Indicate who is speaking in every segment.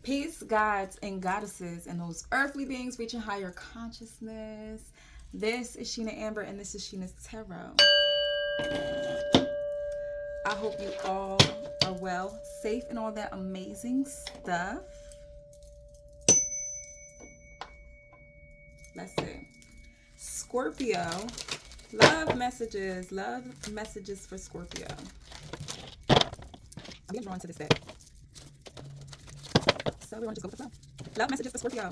Speaker 1: Peace, gods and goddesses, and those earthly beings reaching higher consciousness. This is Sheena Amber, and this is Sheena's Tarot. I hope you all are well, safe, and all that amazing stuff. Let's see. Scorpio. Love messages for Scorpio. I'm getting drawn to this deck. So we're going to just go with the flow. Love messages for Scorpio.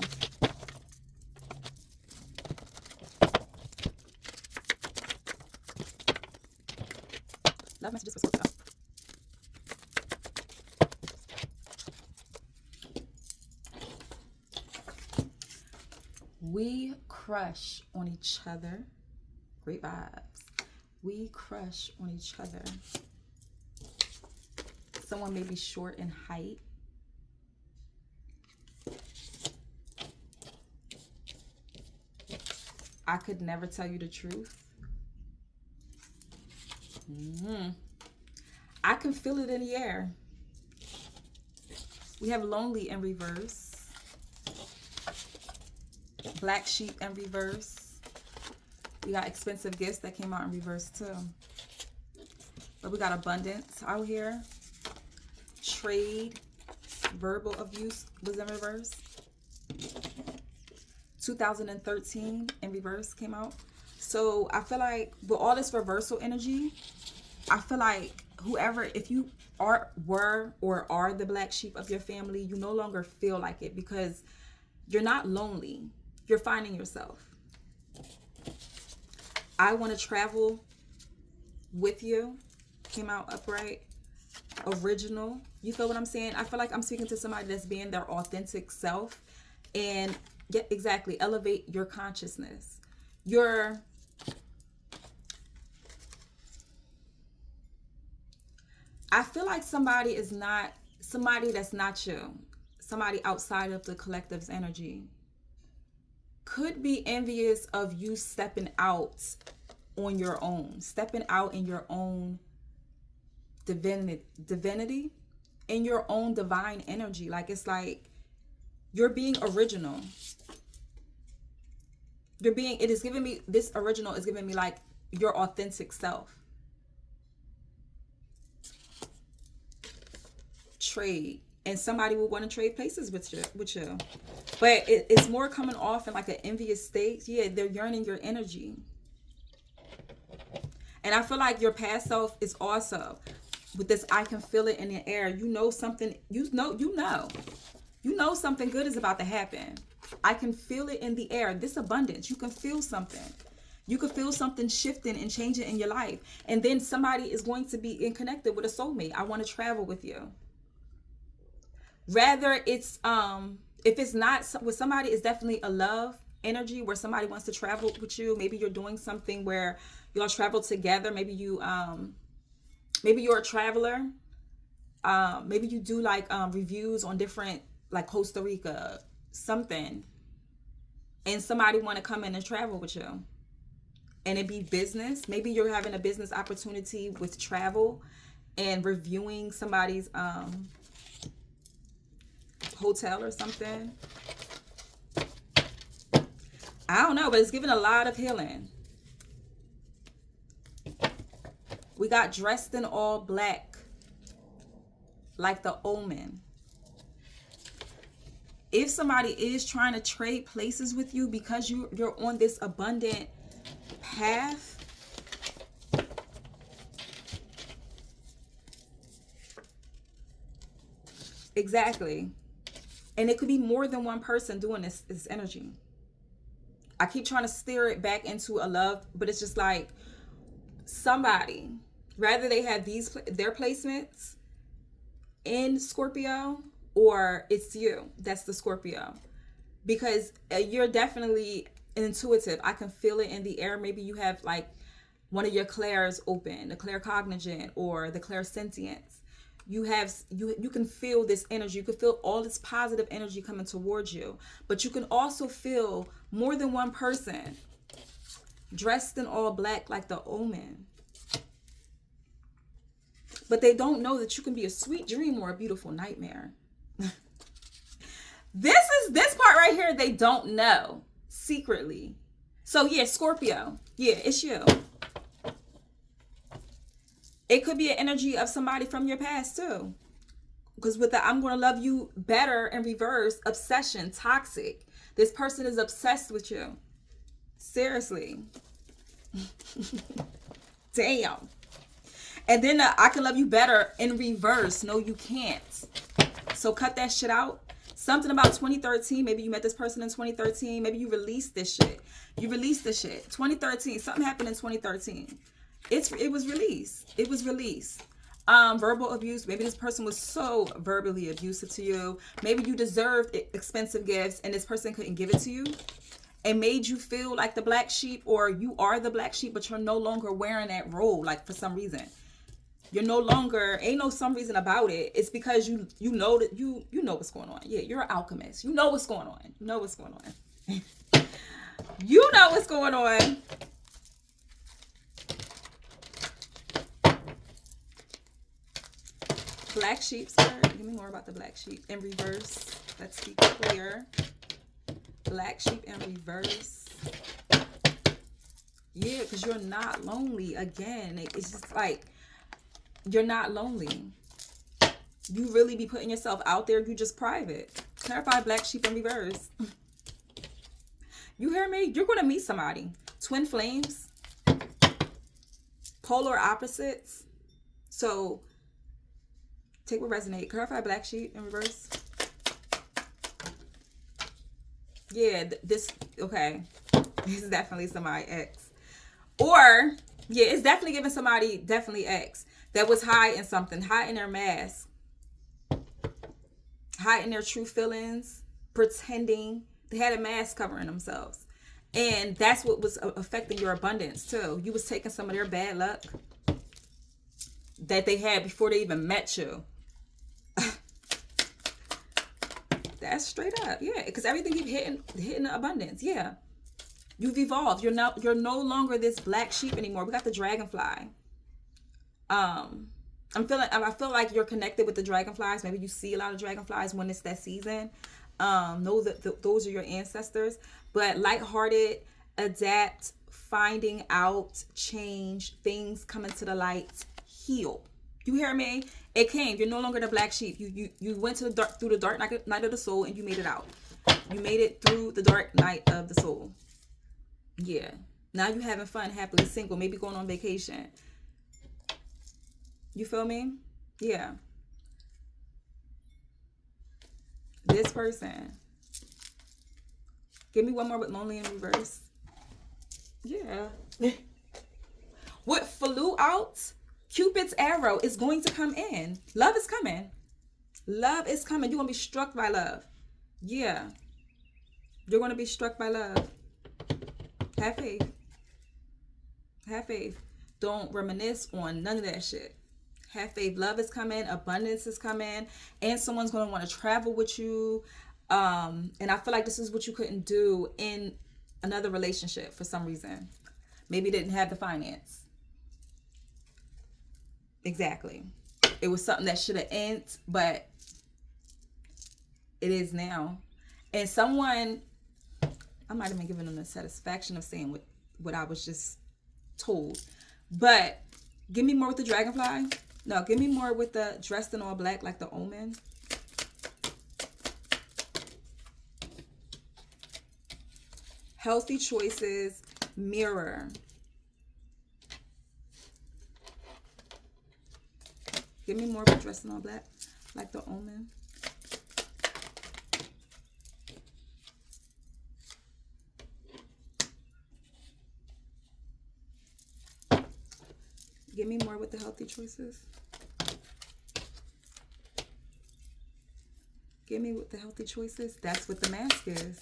Speaker 1: Love messages for Scorpio. We crush on each other. Great vibes. We crush on each other. Someone may be short in height. I could never tell you the truth. I can feel it in the air. We have lonely in reverse. Black sheep in reverse. We got expensive gifts that came out in reverse too. But we got abundance out here. Trade, verbal abuse was in reverse. 2013 in reverse came out. So I feel like with all this reversal energy, I feel like whoever, if you were or are the black sheep of your family, you no longer feel like it because you're not lonely. You're finding yourself. I want to travel with you came out upright. Original. You feel what I'm saying? I feel like I'm speaking to somebody that's being their authentic self, and yeah, exactly, elevate your consciousness. I feel like somebody that's not you, somebody outside of the collective's energy, could be envious of you stepping out on your own, stepping out in your own divinity, in your own divine energy. Like, it's like you're being original. This original is giving me like your authentic self. Trade. And somebody will want to trade places with you. But it's more coming off in like an envious state. Yeah, they're yearning your energy. And I feel like your past self is also with this. I can feel it in the air. You know something. You know something good is about to happen. I can feel it in the air. This abundance. You can feel something. You can feel something shifting and changing in your life. And then somebody is going to be connected with a soulmate. I want to travel with you. Rather, it's if it's not with somebody, it's definitely a love energy where somebody wants to travel with you. Maybe you're doing something where y'all travel together. Maybe you're a traveler. Maybe you do like reviews on different, like Costa Rica, something, and somebody want to come in and travel with you, and it be business. Maybe you're having a business opportunity with travel and reviewing somebody's hotel or something. I don't know, but it's giving a lot of healing. We got dressed in all black, like the Omen. If somebody is trying to trade places with you because you're on this abundant path, exactly. And it could be more than one person doing this energy. I keep trying to steer it back into a love, but it's just like somebody, rather they have their placements in Scorpio, or it's you that's the Scorpio, because you're definitely intuitive. I can feel it in the air. Maybe you have like one of your clairs open, the claircognizant or the clairsentience. You can feel this energy. You can feel all this positive energy coming towards you, but you can also feel more than one person dressed in all black like the Omen. But they don't know that you can be a sweet dream or a beautiful nightmare. This part right here, they don't know secretly. So yeah, Scorpio. Yeah, it's you. It could be an energy of somebody from your past too. Because with the I'm going to love you better in reverse, obsession, toxic. This person is obsessed with you. Seriously. Damn. And then I can love you better in reverse. No, you can't. So cut that shit out. Something about 2013. Maybe you met this person in 2013. Maybe you released this shit. You released this shit. 2013. Something happened in 2013. It was released. It was released. Verbal abuse. Maybe this person was so verbally abusive to you. Maybe you deserved expensive gifts and this person couldn't give it to you. It made you feel like the black sheep, or you are the black sheep, but you're no longer wearing that role, like for some reason. You're no longer, ain't no some reason about it. It's because you know that you know what's going on. Yeah, you're an alchemist. You know what's going on. You know what's going on. You know what's going on. Black sheep, sir. Give me more about the black sheep in reverse. Let's be clear. Black sheep in reverse. Yeah, because you're not lonely. Again, it's just like, you're not lonely. You really be putting yourself out there. You just private. Clarify black sheep in reverse. You hear me? You're going to meet somebody. Twin flames. Polar opposites. So take what resonate. Clarify black sheep in reverse. Yeah, this, okay. This is definitely somebody ex. Or, yeah, it's definitely giving somebody, definitely ex, that was hiding something, hiding their mask, hiding their true feelings, pretending. They had a mask covering themselves. And that's what was affecting your abundance too. You was taking some of their bad luck that they had before they even met you. That's straight up, yeah. Because everything keep hitting the abundance, yeah. You've evolved. You're no longer this black sheep anymore. We got the dragonfly. I feel like you're connected with the dragonflies. Maybe you see a lot of dragonflies when it's that season. Know that those are your ancestors. But lighthearted, adapt, finding out, change, things coming to the light, heal. You hear me? It came. You're no longer the black sheep. You went to the dark, through the dark night of the soul, and you made it out. You made it through the dark night of the soul. Yeah. Now you having fun, happily single, maybe going on vacation. You feel me? Yeah. This person. Give me one more with lonely in reverse. Yeah. What flew out? Cupid's arrow is going to come in. Love is coming. Love is coming. You're going to be struck by love. Yeah. You're going to be struck by love. Have faith. Have faith. Don't reminisce on none of that shit. Have faith. Love is coming. Abundance is coming. And someone's going to want to travel with you. And I feel like this is what you couldn't do in another relationship for some reason. Maybe didn't have the finance. Exactly. It was something that should have ended, but it is now. And someone, I might have been giving them the satisfaction of saying what I was just told. But give me more with the dragonfly. No, give me more with the dressed in all black like the omen. Healthy choices, mirror. Give me more with dressed in all black like the omen. Give me more with the healthy choices. Give me with the healthy choices. That's what the mask is.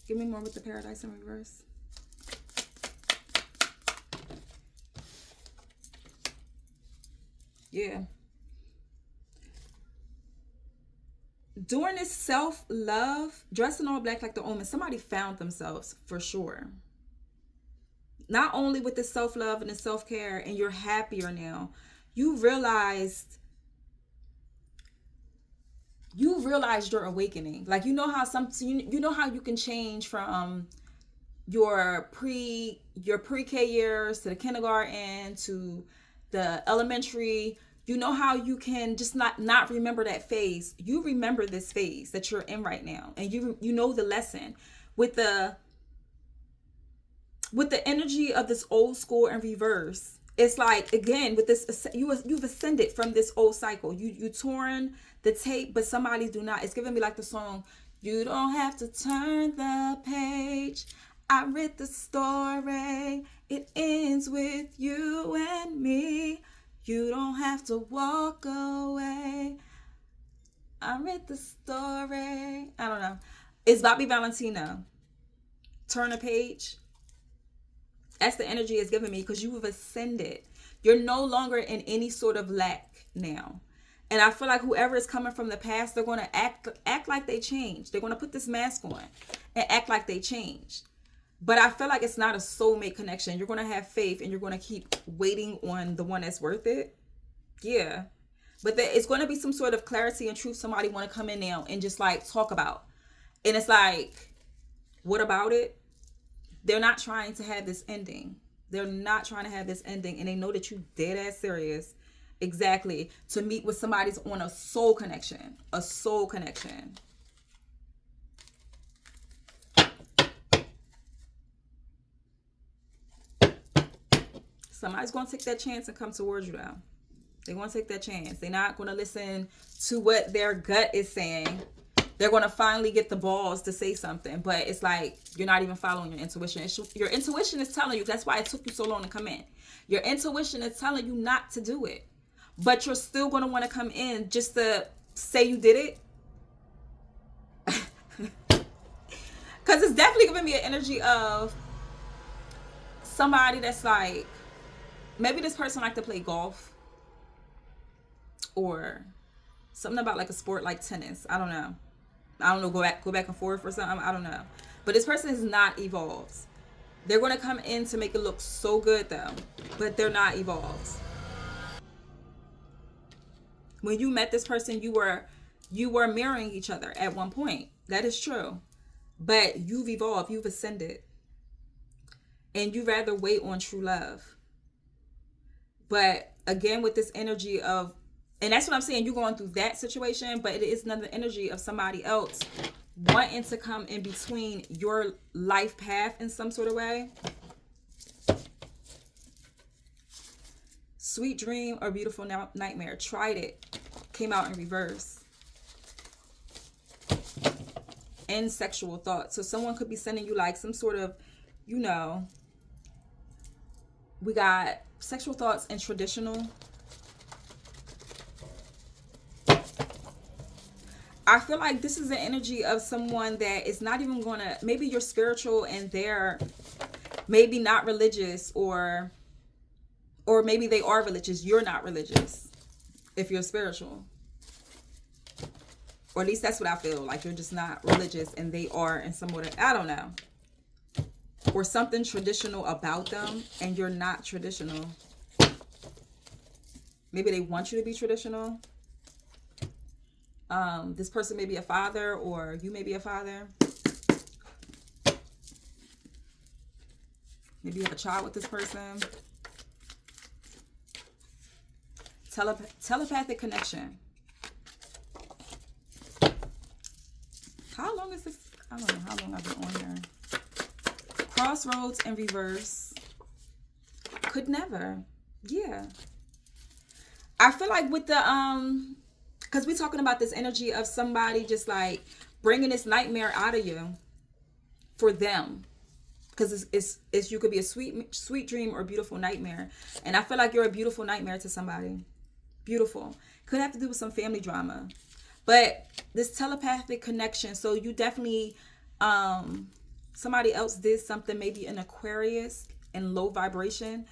Speaker 1: Give me more with the paradise in reverse. Yeah. During this self-love, dressed in all black like the omen, somebody found themselves for sure. not only with the self-love and the self-care, and you're happier now, you realized your awakening. Like, you know how you know how you can change from your pre-K years to the kindergarten to the elementary. You know how you can just not remember that phase. You remember this phase that you're in right now, and you know the lesson. With the energy of this old school in reverse, it's like, again, with this, you've ascended from this old cycle. You torn the tape, but somebody do not. It's giving me like the song, you don't have to turn the page, I read the story, it ends with you and me, you don't have to walk away, I read the story. I don't know. It's Bobby Valentino. Turn a page. That's the energy it's giving me, because you have ascended. You're no longer in any sort of lack now. And I feel like whoever is coming from the past, they're going to act like they changed. They're going to put this mask on and act like they changed. But I feel like it's not a soulmate connection. You're going to have faith, and you're going to keep waiting on the one that's worth it. Yeah. But it's going to be some sort of clarity and truth somebody want to come in now and just like talk about. And it's like, what about it? They're not trying to have this ending. They're not trying to have this ending. And they know that you dead ass serious. Exactly. To meet with somebody's on a soul connection. A soul connection. Somebody's going to take that chance and come towards you though. They're going to take that chance. They're not going to listen to what their gut is saying. They're going to finally get the balls to say something. But it's like, you're not even following your intuition. Your intuition is telling you. That's why it took you so long to come in. Your intuition is telling you not to do it. But you're still going to want to come in just to say you did it. Because it's definitely giving me an energy of somebody that's like, maybe this person like to play golf. Or something about like a sport like tennis. I don't know. Go back and forth or something. I don't know. But this person is not evolved. They're going to come in to make it look so good though. But they're not evolved. When you met this person, you were mirroring each other at one point. That is true. But you've evolved. You've ascended. And you rather wait on true love. But again, with this energy of, and that's what I'm saying, you're going through that situation, but it is another energy of somebody else wanting to come in between your life path in some sort of way. Sweet dream or beautiful nightmare. Tried it. Came out in reverse. And sexual thoughts. So someone could be sending you like some sort of, we got sexual thoughts and traditional. I feel like this is the energy of someone that is not even going to, maybe you're spiritual and they're maybe not religious, or maybe they are religious. You're not religious if you're spiritual. Or at least that's what I feel. Like you're just not religious and they are in some way. I don't know. Or something traditional about them and you're not traditional. Maybe they want you to be traditional. This person may be a father, or you may be a father. Maybe you have a child with this person. Telepathic connection. How long is this? I don't know how long I've been on here. Crossroads in reverse. Could never. Yeah. I feel like with the because we're talking about this energy of somebody just like bringing this nightmare out of you for them, because it's you could be a sweet dream or beautiful nightmare, and I feel like you're a beautiful nightmare to somebody. Beautiful. Could have to do with some family drama, but this telepathic connection. So you definitely somebody else did something, maybe an Aquarius in low vibration,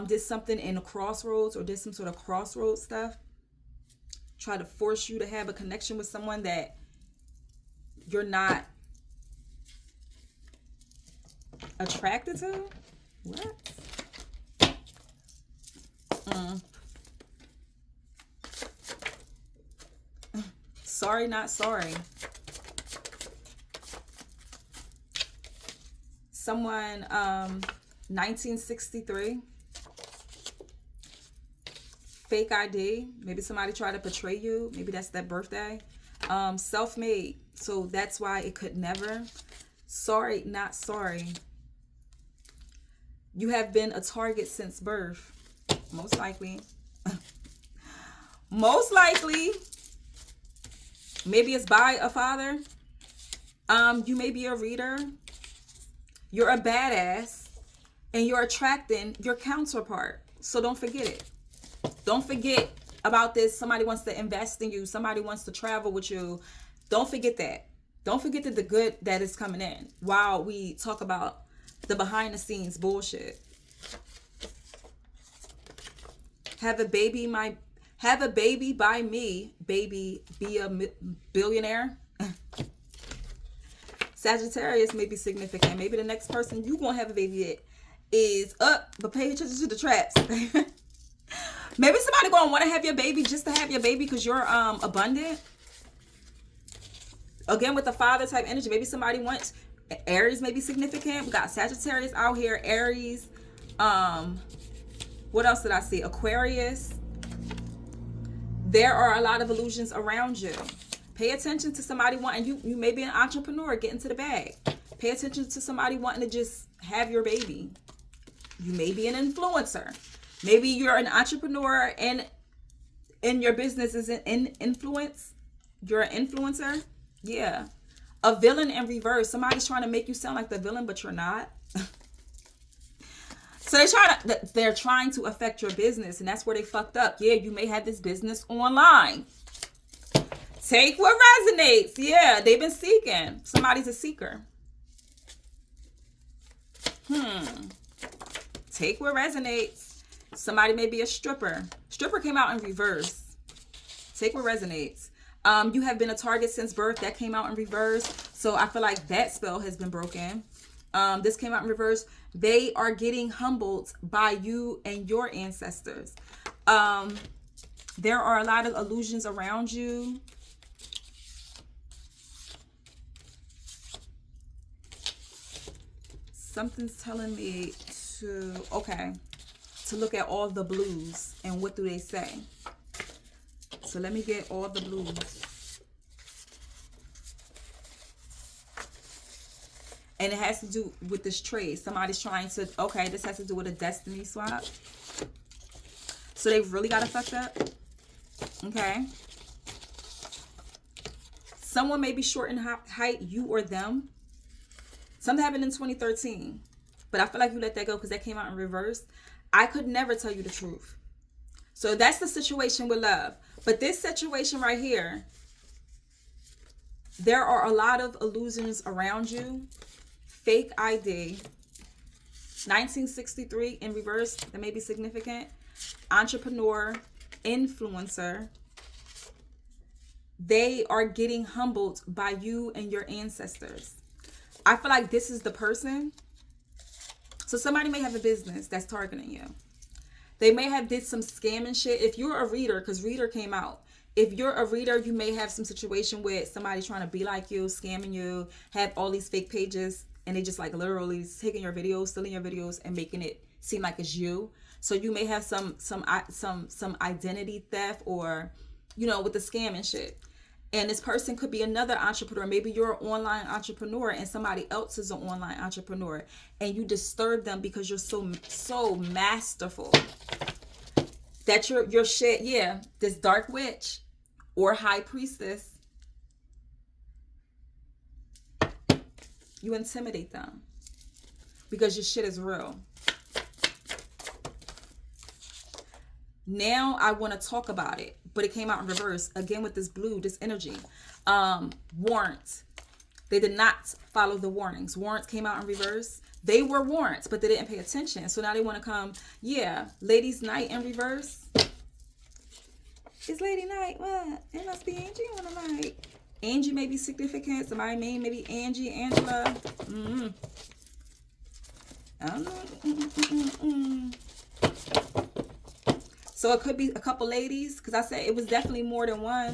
Speaker 1: did something in a crossroads or did some sort of crossroads stuff. Try to force you to have a connection with someone that you're not attracted to. What? Sorry, not sorry. Someone, 1963. Fake ID. Maybe somebody tried to portray you. Maybe that's that birthday. Self-made. So that's why it could never. Sorry, not sorry. You have been a target since birth. Most likely. Most likely. Maybe it's by a father. You may be a reader. You're a badass. And you're attracting your counterpart. So don't forget it. Don't forget about this. Somebody wants to invest in you. Somebody wants to travel with you. Don't forget that. Don't forget the good that is coming in while we talk about the behind the scenes bullshit. Have a baby by me, baby, be a billionaire. Sagittarius may be significant. Maybe the next person you gonna have a baby with is up, but pay attention to the traps. Maybe somebody gonna want to have your baby just to have your baby because you're abundant. Again, with the father type energy, maybe somebody wants Aries may be significant. We got Sagittarius out here, Aries. What else did I see? Aquarius. There are a lot of illusions around you. Pay attention to somebody wanting you. You may be an entrepreneur, get into the bag. Pay attention to somebody wanting to just have your baby. You may be an influencer. Maybe you're an entrepreneur and your business is an influence. You're an influencer. Yeah. A villain in reverse. Somebody's trying to make you sound like the villain, but you're not. So they're trying to affect your business, and that's where they fucked up. Yeah, you may have this business online. Take what resonates. Yeah, they've been seeking. Somebody's a seeker. Take what resonates. Somebody may be a stripper. Stripper came out in reverse. Take what resonates. You have been a target since birth. That came out in reverse. So I feel like that spell has been broken. This came out in reverse. They are getting humbled by you and your ancestors. There are a lot of illusions around you. Something's telling me to look at all the blues and what do they say. So let me get all the blues. And it has to do with this trade. Somebody's trying to, this has to do with a destiny swap. So they really got it fucked up. Okay. Someone may be short in height, you or them. Something happened in 2013. But I feel like you let that go because that came out in reverse. I could never tell you the truth. So that's the situation with love. But this situation right here, there are a lot of illusions around you. Fake ID. 1963 in reverse, that may be significant. Entrepreneur, influencer. They are getting humbled by you and your ancestors. I feel like this is the person. So somebody may have a business that's targeting you. They may have did some scamming shit. If you're a reader, because reader came out. If you're a reader, you may have some situation with somebody trying to be like you, scamming you, have all these fake pages, and they just like literally taking your videos, stealing your videos, and making it seem like it's you. So you may have some identity theft, or with the scam and shit. And this person could be another entrepreneur. Maybe you're an online entrepreneur and somebody else is an online entrepreneur, and you disturb them because you're so masterful that your shit, this dark witch or high priestess, you intimidate them because your shit is real. Now I want to talk about it, but it came out in reverse again with this blue, this energy. Warrants. They did not follow the warnings. Warrants came out in reverse. They were warrants, but they didn't pay attention. So now they want to come. Ladies' night in reverse. It's lady night. What? It must be Angie on the night. Angie may be significant. Somebody maybe Angie, Angela. I don't know. So it could be a couple ladies, because I said it was definitely more than one.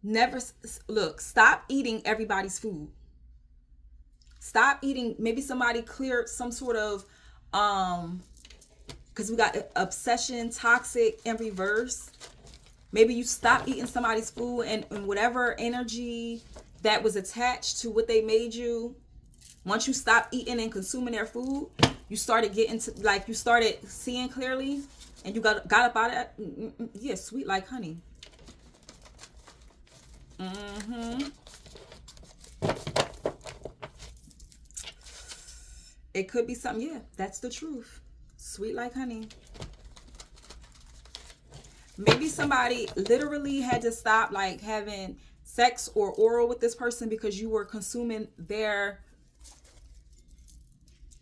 Speaker 1: Never, look, stop eating everybody's food. Stop eating, maybe somebody cleared some sort of, because we got obsession, toxic, and reverse. Maybe you stop eating somebody's food, and whatever energy that was attached to what they made you, once you stop eating and consuming their food, you started getting to, like, you started seeing clearly, and you got up out of it. Yeah, sweet like honey. It could be something. Yeah, that's the truth. Sweet like honey. Maybe somebody literally had to stop, like, having sex or oral with this person because you were consuming their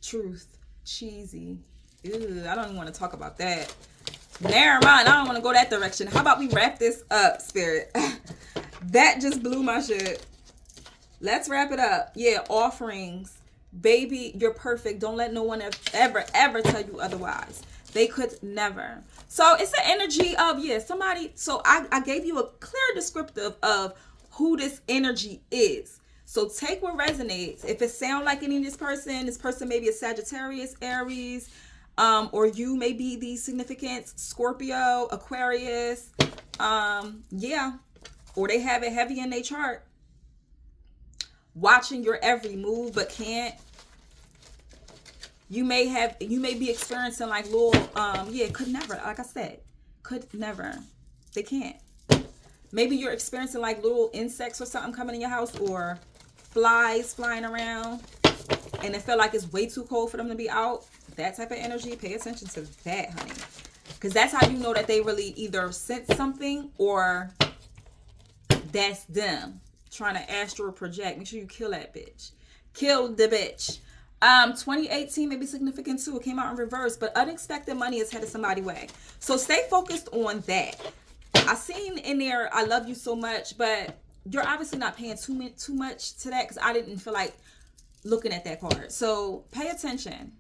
Speaker 1: truth. Cheesy. Ew, I don't even want to talk about that. Never mind. I don't want to go that direction. How about we wrap this up, Spirit? That just blew my shit. Let's wrap it up. Yeah, offerings. Baby, you're perfect. Don't let no one ever tell you otherwise. They could never. So it's the energy of, yeah, somebody. So I gave you a clear descriptive of who this energy is. So take what resonates. If it sounds like any of this person may be a Sagittarius, Aries, or you may be the significance, Scorpio, Aquarius, yeah, or they have it heavy in their chart, watching your every move but can't. You may be experiencing like little, yeah, could never, like I said, could never. They can't. Maybe you're experiencing like little insects or something coming in your house, or flies flying around, and it felt like it's way too cold for them to be out. That type of energy, pay attention to that, honey. Because that's how you know that they really either sense something or that's them trying to astral project. Make sure you kill that bitch. Kill the bitch. 2018 may be significant too. It came out in reverse, but unexpected money is headed somebody's way. So stay focused on that. I seen in there, I love you so much, but you're obviously not paying too much to that, because I didn't feel like looking at that card. So pay attention.